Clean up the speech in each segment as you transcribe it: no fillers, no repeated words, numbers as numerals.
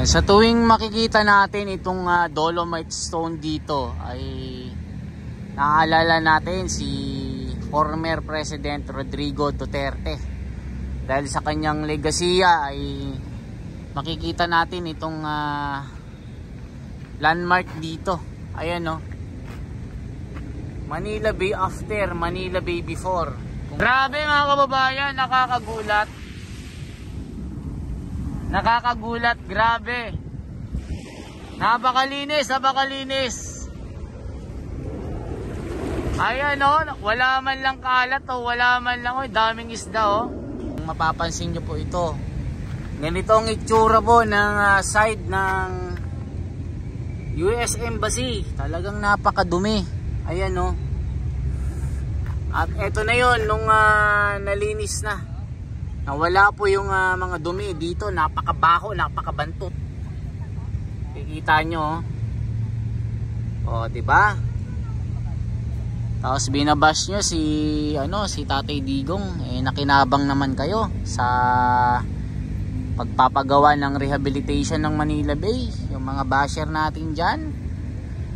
Sa tuwing makikita natin itong Dolomite Stone dito ay naaalala natin si former President Rodrigo Duterte. Dahil sa kanyang legasiya ay makikita natin itong landmark dito. Ayan o. Manila Bay after, Manila Bay before. Grabe mga kababayan, nakakagulat. Nakakagulat, grabe. Napakalinis, napakalinis. Ayan o, wala man lang kalat o wala man lang daming isda o. Kung mapapansin nyo po ito, ganito ang itsura po ng side ng US Embassy. Talagang napakadumi. Ayan o. At eto na yon nung nalinis na. Nawala po yung mga dumi dito, napakabaho, napakabantot. Kikita nyo oh, 'di ba? Tapos binabash nyo si Tatay Digong, nakinabang naman kayo sa pagpapagawa ng rehabilitation ng Manila Bay. Yung mga basher natin diyan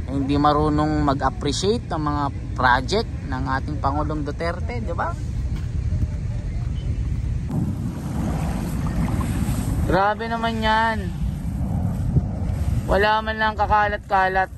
hindi marunong mag-appreciate ng mga project ng ating Pangulong Duterte, 'di ba? Grabe naman yan. Wala man lang kakalat-kalat.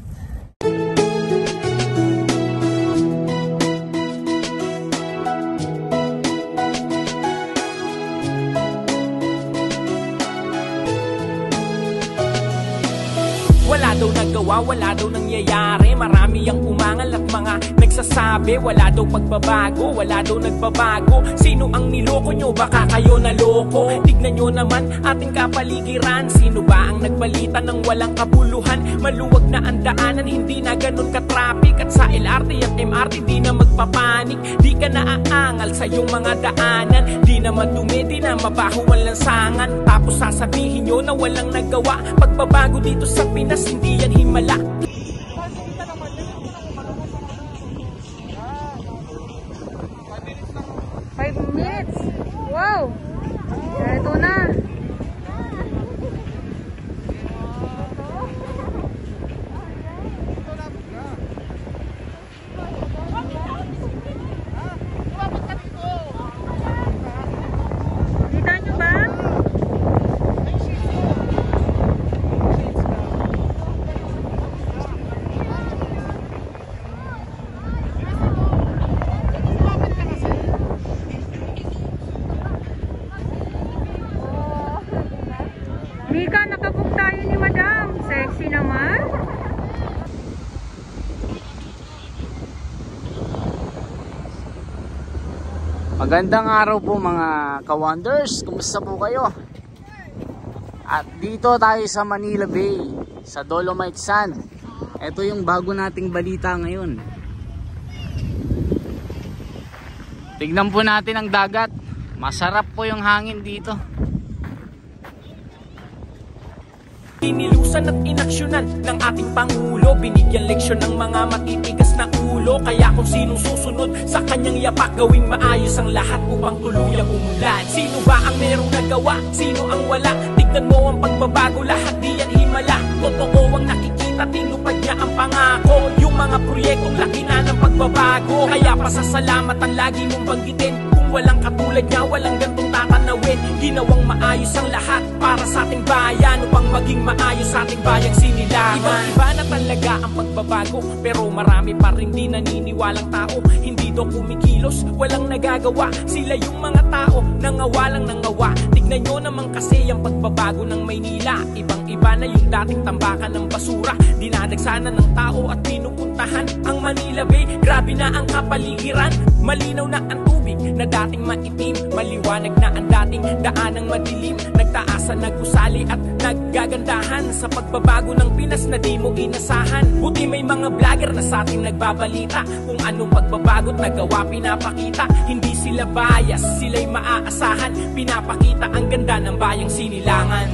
Wala daw nagawa, wala daw nangyayari. Marami ang umangal at mga nagsasabi wala daw pagbabago, wala daw nagbabago. Sino ang niloko nyo? Baka kayo naloko. Tignan nyo naman ating kapaligiran. Sino ba ang nagbalita ng walang kabuluhan? Maluwag na ang daanan, hindi na ganun ka-traffic. At sa LRT at MRT di na magpapanik. Di ka naaangal sa iyong mga daanan. Di na madumi, di na mabaho ang lansangan. Tapos sasabihin nyo na walang nagawa. Pagbabago dito sa Pinas, hindi yan himala. 5 minutes. Wow. Ito na. Kita nyo ba? Mika, nakabook tayo ni Madam. Sexy naman. Magandang araw po mga ka-wonders. Kumusta po kayo? At dito tayo sa Manila Bay, sa Dolomite Sand. Ito yung bago nating balita ngayon. Tignan po natin ang dagat. Masarap po yung hangin dito. Inilusan at inaksyonan ng ating Pangulo. Binigyan leksyon ng mga matitigas na ulo. Kaya kung sinong susunod sa kanyang yapak, gawing maayos ang lahat upang tuluyang umunlad. Sino ba ang merong nagawa? Sino ang wala? Tignan mo ang pagbabago, lahat di yan himala. Totoo ang nakikita, tinupad niya ang pangako. Yung mga proyektong laki na ng pagbabago. Kaya pasasalamat ang lagi mong banggitin. Kung walang katulad niya, walang gantong tatanawin. Ginawang maayos ang lahat para sa ating bayan, upang maging maayos sa ating bayang sinilangan. Ibang-iba na talaga ang pagbabago, pero marami pa rin di naniniwalang tao. Hindi daw kumikilos, walang nagagawa. Sila yung mga tao, nangawalang nangawa. Tignan nyo naman kasi ang pagbabago ng Maynila. Ibang-iba na yung dating tambakan ng basura. Dinadagsanan ng tao at pinupuntahan ang Manila Bay. Grabe na ang kapaligiran, malinaw na ang tubig na dating maitim. Maliwanag na ang dating daanang madilim. Nagtaasan, nagusali at naggagandahan sa pagbabago ng Pinas na di mo inasahan. Buti may mga vlogger na sa ating nagbabalita kung anong pagbabago't nagawa pinapakita. Hindi sila bias, sila'y maaasahan. Pinapakita ang ganda ng bayang sinilangan.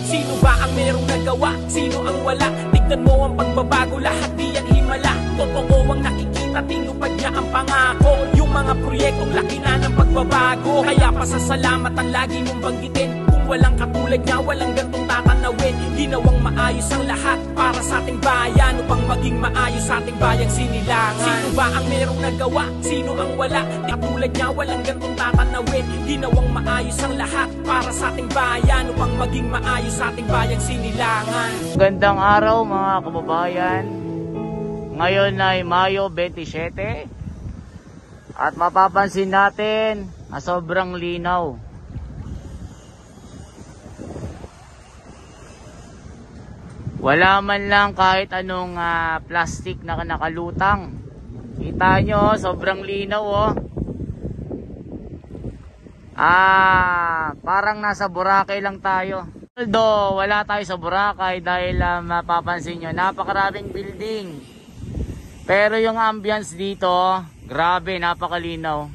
Sino ba ang merong nagawa? Sino ang wala? Tignan mo ang pagbabago, lahat di yan himala. Totoo ang nakikita, tinupad niya ang pangako. Yung mga proyektong laki na ng pagbabago. Kaya pasasalamat ang lagi mong banggitin. Kung ang walang katulad niya, walang gantong tatanawin. Ginawang maayos ang lahat para sa ating bayan, upang maging maayos sa ating bayang sinilangan. Sino ba ang merong nagawa? Sino ang wala? Katulad niya, walang gantong tatanawin. Ginawang maayos ang lahat para sa ating bayan, upang maging maayos sa ating bayang sinilangan. Gandang araw mga kababayan. Ngayon ay Mayo 27 at mapapansin natin na sobrang linaw. Wala man lang kahit anong plastic na nakalutang. Kita nyo, sobrang linaw oh. Parang nasa Boracay lang tayo. Although wala tayo sa Boracay dahil mapapansin nyo, napakaraming building. Pero yung ambience dito, grabe, napakalinaw.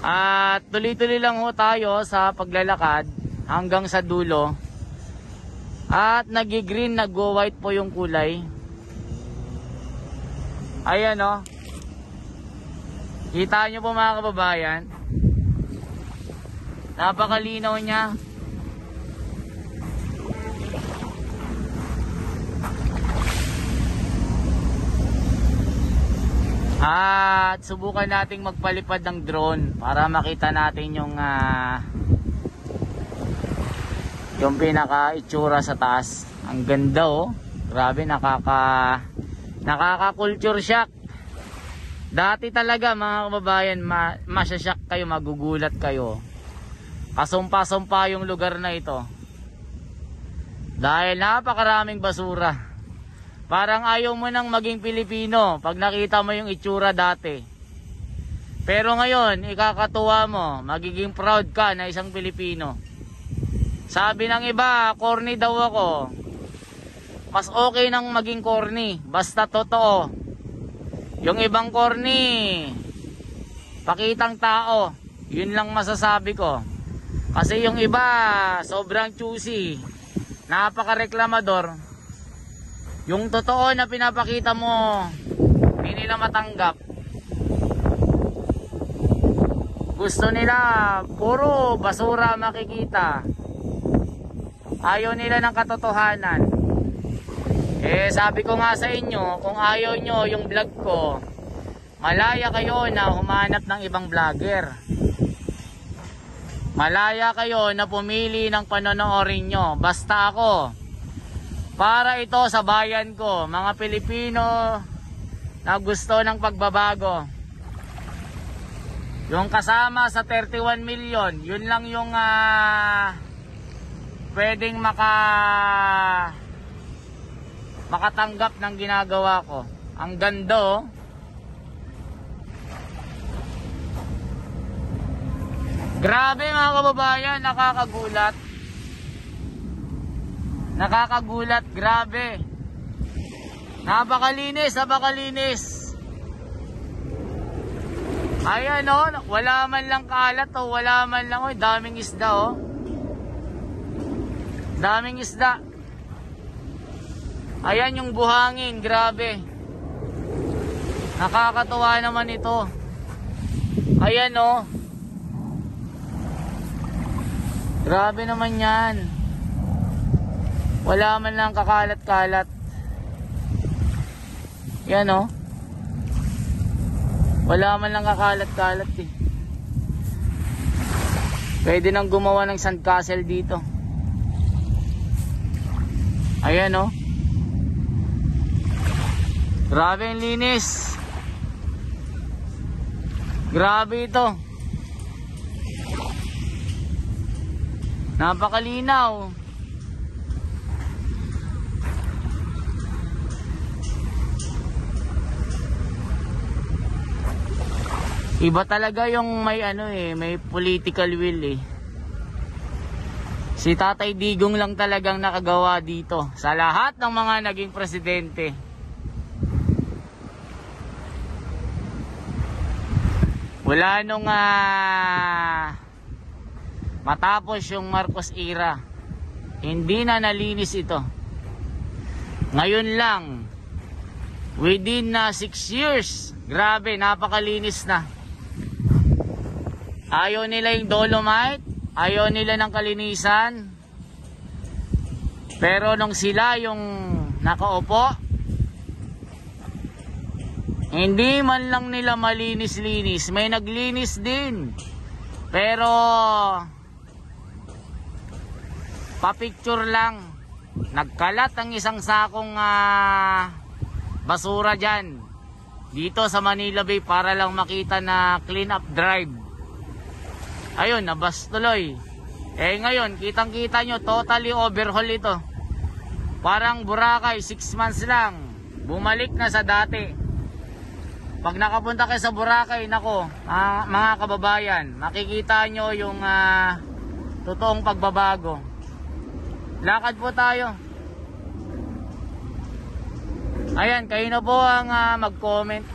At tuloy-tuloy lang ho tayo sa paglalakad hanggang sa dulo. At nag-green, nag-white po yung kulay. Ayan o. Kita nyo po mga kababayan. Napakalinaw niya. At subukan nating magpalipad ng drone para makita natin yung pinaka itsura sa taas. Ang ganda oh. Grabe, nakaka-culture shock. Dati talaga mga kababayan, masya-shock kayo, magugulat kayo. Kasumpa-sumpa yung lugar na ito. Dahil napakaraming basura. Parang ayaw mo nang maging Pilipino pag nakita mo yung itsura dati. Pero ngayon, ikakatuwa mo, magiging proud ka na isang Pilipino. Sabi ng iba, corny daw ako. Mas okay nang maging corny, basta totoo. Yung ibang corny, pakitang tao. Yun lang masasabi ko. Kasi yung iba, sobrang choosy, napaka-reklamador. Yung totoo na pinapakita mo, hindi nila matanggap. Gusto nila, puro basura makikita. Ayaw nila ng katotohanan. Sabi ko nga sa inyo, kung ayaw nyo yung vlog ko, malaya kayo na humanap ng ibang vlogger. Malaya kayo na pumili ng panonoorin nyo. Basta ako. Para ito sa bayan ko, mga Pilipino na gusto ng pagbabago. Yung kasama sa 31 million, yun lang yung pwedeng makatanggap ng ginagawa ko. Ang ganda oh. Grabe mga kababayan, nakakagulat. Nakakagulat, grabe. Napakalinis, napakalinis. Ayan oh, wala man lang kalat oh, wala man lang oh, daming isda oh. Daming isda. Ayan yung buhangin, grabe. Nakakatuwa naman ito. Ayan oh. Grabe naman yan. Wala man lang kakalat-kalat. Yan oh. Wala man lang kakalat-kalat eh. Pwede nang gumawa ng sandcastle dito. Ayan oh. Grabe ang linis. Grabe ito. Napakalinaw. Iba talaga yung may may political will eh. Si Tatay Digong lang talagang nakagawa dito sa lahat ng mga naging presidente. Wala nung matapos yung Marcos era, hindi na nalinis ito. Ngayon lang, within 6 years, grabe, napakalinis na. Ayaw nila yung dolomite, ayaw nila ng kalinisan. Pero nung sila yung nakaupo, hindi man lang nila malinis-linis. May naglinis din. Pero pa-picture lang. Nagkalat ang isang sakong basura dyan dito sa Manila Bay para lang makita na clean up drive. Ayun, nabas tuloy. Ngayon, kitang kita nyo, totally overhaul ito. Parang Boracay, 6 months lang, bumalik na sa dati. Pag nakapunta kayo sa Boracay, nako, mga kababayan, makikita nyo yung totoong pagbabago. Lakad po tayo. Ayan, kayo na po ang mag-comment.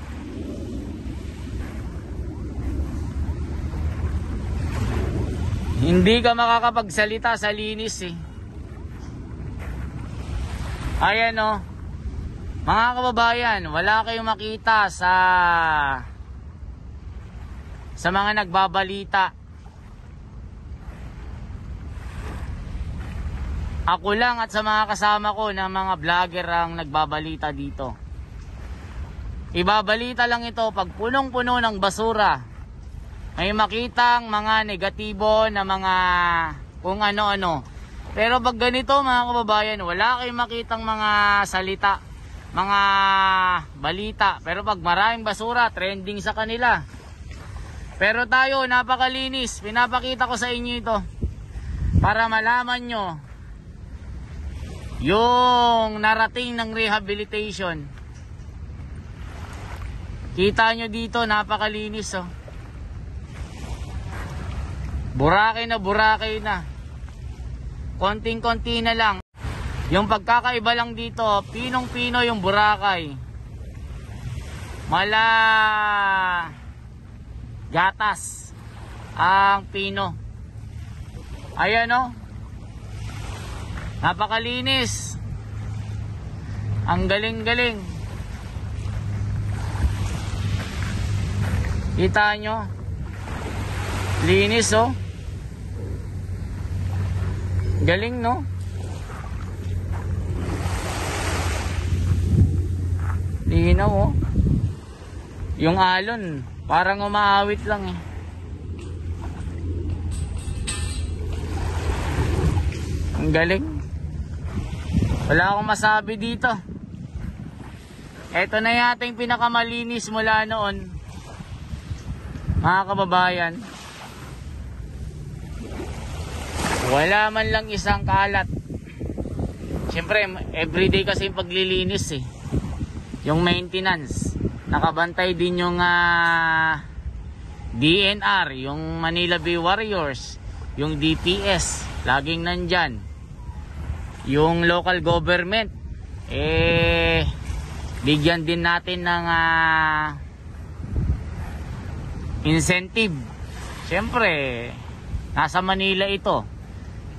Hindi ka makakapagsalita sa linis eh. Ayan o. Mga kababayan, wala kayong makita sa mga nagbabalita. Ako lang at sa mga kasama ko na mga vlogger ang nagbabalita dito. Ibabalita lang ito pag punong-puno ng basura. May makitang mga negatibo na mga kung ano-ano. Pero pag ganito mga kababayan, wala kayong makitang mga salita, mga balita. Pero pag maraming basura, trending sa kanila. Pero tayo, napakalinis. Pinapakita ko sa inyo ito para malaman nyo yung narating ng rehabilitation. Kita nyo dito, napakalinis oh. Boracay na Boracay na. Konting-konti na lang. Yung pagkakaiba lang dito, pinong-pino yung Boracay. Mala gatas ang pino. Ayan oh. Napakalinis. Ang galing-galing. Kita nyo? Linis oh. Galing no? Linaw oh. Yung alon parang umaawit lang eh. Ang galing. Wala akong masabi dito. Ito na yata yung pinakamalinis mula noon, mga kababayan. Wala man lang isang kalat. Siyempre everyday kasi yung paglilinis eh. Yung maintenance. Nakabantay din yung DNR, yung Manila Bay Warriors, yung DPS, laging nandyan. Yung local government, bigyan din natin ng incentive. Siyempre, nasa Manila ito.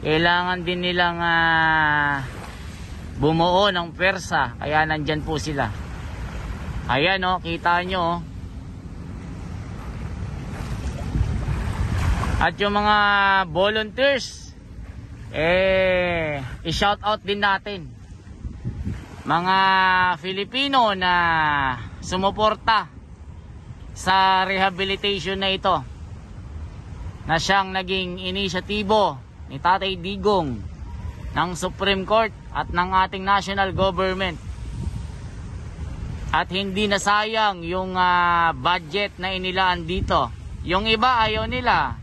Kailangan din nilang bumuo ng pwersa. Kaya nandyan po sila. Ayan o, kita nyo. At yung mga volunteers, i-shout out din natin. Mga Filipino na sumuporta sa rehabilitation na ito, na siyang naging inisyatibo ni Tatay Digong ng Supreme Court at ng ating national government. At hindi nasayang yung budget na inilaan dito. Yung iba ayaw nila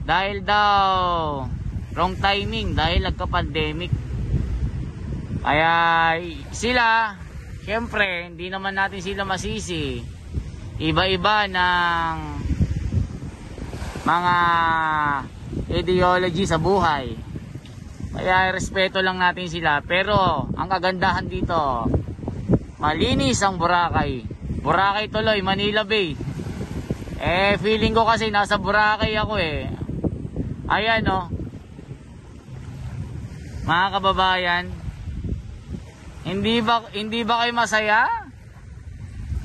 dahil daw wrong timing, dahil nagka-pandemic. Kaya sila, syempre hindi naman natin sila masisi. Iba-iba ng mga ideology sa buhay. Kaya respeto lang natin sila. Pero ang kagandahan dito, malinis ang Boracay. Boracay tuloy, Manila Bay. Feeling ko kasi nasa Boracay ako eh. Ayan oh. Mga kababayan, hindi ba kayo masaya?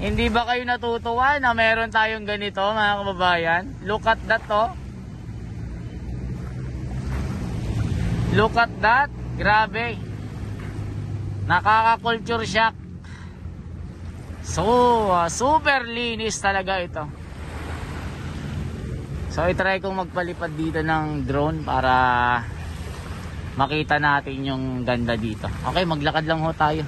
Hindi ba kayo natutuwa na meron tayong ganito mga kababayan? Look at that oh. Look at that. Grabe. Nakaka-culture shock. So, super linis talaga ito. So, itry kong magpalipad dito ng drone para makita natin yung ganda dito. Okay, maglakad lang ho tayo.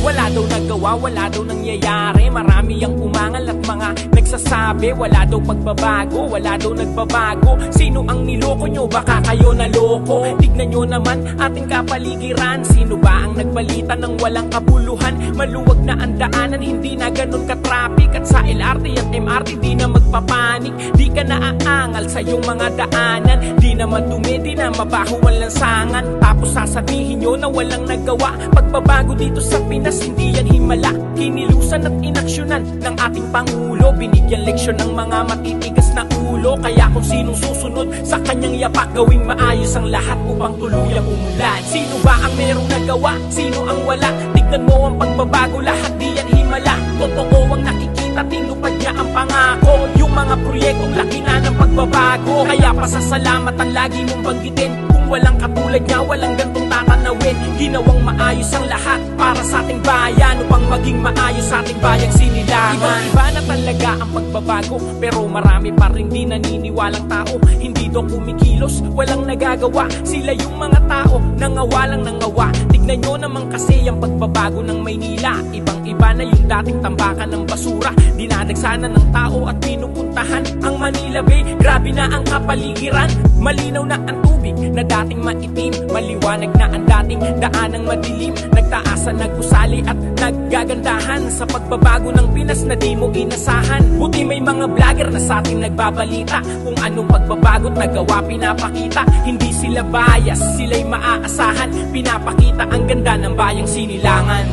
Wala daw nagawa, wala daw nangyayari. Marami ang umangal at mga nagsasabi wala daw pagbabago, wala daw nagbabago. Sino ang niloko nyo? Baka kayo naloko. Tignan nyo naman ating kapaligiran. Sino ba ang nagbalita ng walang kabuluhan? Maluwag na ang daanan, hindi na ganun ka-traffic. At sa LRT at MRT di na magpapanik. Di ka naaangal sa iyong mga daanan. Di na madumi, di na mabaho ang lansangan. Tapos sasabihin nyo na walang nagawa. Pagbabago dito sa Pinas, hindi yan himala. Kinilusan at inaksyonan ng ating Pangulo. Binigyan leksyon ng mga matitigas na ulo. Kaya kung sinong susunod sa kanyang yapak, gawing maayos ang lahat upang tuluyang umunlad. Sino ba ang merong nagawa? Sino ang wala? Tignan mo ang pagbabago, lahat di yan himala. Totoo ang nakikita, tinupad niya ang pangako. Yung mga proyektong laki na ng pagbabago. Kaya pasasalamat ang lagi mong banggitin. Kung walang katulad niya, walang gantong tatanawin. Ginawang maayos ang lahat para sa ating bayan, upang maging maayos sa ating bayang sinilangan. Iba na talaga ang pagbabago, pero marami pa rin di naniniwalang tao. Hindi daw kumikilos, walang nagagawa. Sila yung mga tao, nangawalang nangawa. Tignan nyo naman kasi ang pagbabago ng Maynila. Ibang-iba na yung dating tambakan ng basura. Dinadagsana ng tao at pinupuntahan ang Manila Bay. Grabe na ang kapaligiran, malinaw na ang tubig na dating maitim. Maliwanag na ang dating daanang madilim. Nagtaasan, nagusali at naggagandahan sa pagbabago ng Pinas na di mo inasahan. Buti may mga vlogger na sa ating nagbabalita kung anong pagbabago't nagawa, pinapakita. Hindi sila bias, sila'y maaasahan. Pinapakita ang ganda ng bayang sinilangan.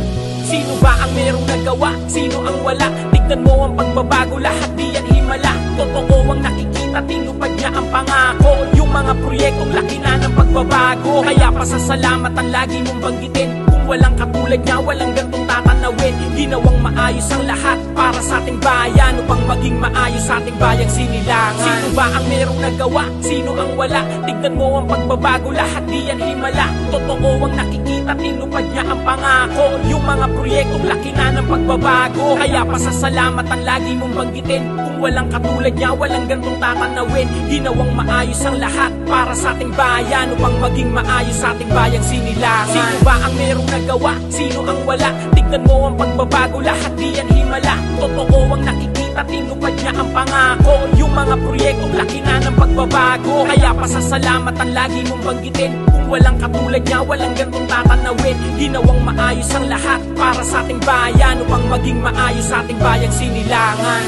Sino ba ang merong nagawa? Sino ang wala? Tignan mo ang pagbabago, lahat di yan himala. Totoo ang nakikita, tinupad niya ang pangako. Yung mga proyektong laki na ng pagbabago. Kaya pasasalamat ang lagi mong banggitin. Kung walang katulad niya, walang gantong tatanawin. Ginawang maayos ang lahat para sa ating bayan, upang maging maayos sa ating bayang sinilangan. Sino ba ang merong nagawa? Sino ang wala? Tignan mo ang pagbabago, lahat di yan himala. Totoo ang nakikita, tinupad niya ang pangako. Yung mga proyektong laki na ng pagbabago. Kaya pasasalamat ang lagi mong banggitin. Kung walang katulad niya, walang gantong tatanawin. Ginawang maayos ang lahat para sa ating bayan, upang maging maayos sa ating bayang sinilangan. Sino ba ang merong nagawa? Sino ang wala? Tignan mo ang pagbabago, lahat di yan himala. Totoo ang nakikita, tinupad niya ang pangako. Yung mga proyektong laki na ng pagbabago. Kaya pasasalamat ang lagi mong banggitin. Kung walang katulad niya, walang gantong tatanawin. Ginawang maayos ang lahat para sa ating bayan, upang maging maayos sa ating bayang sinilangan.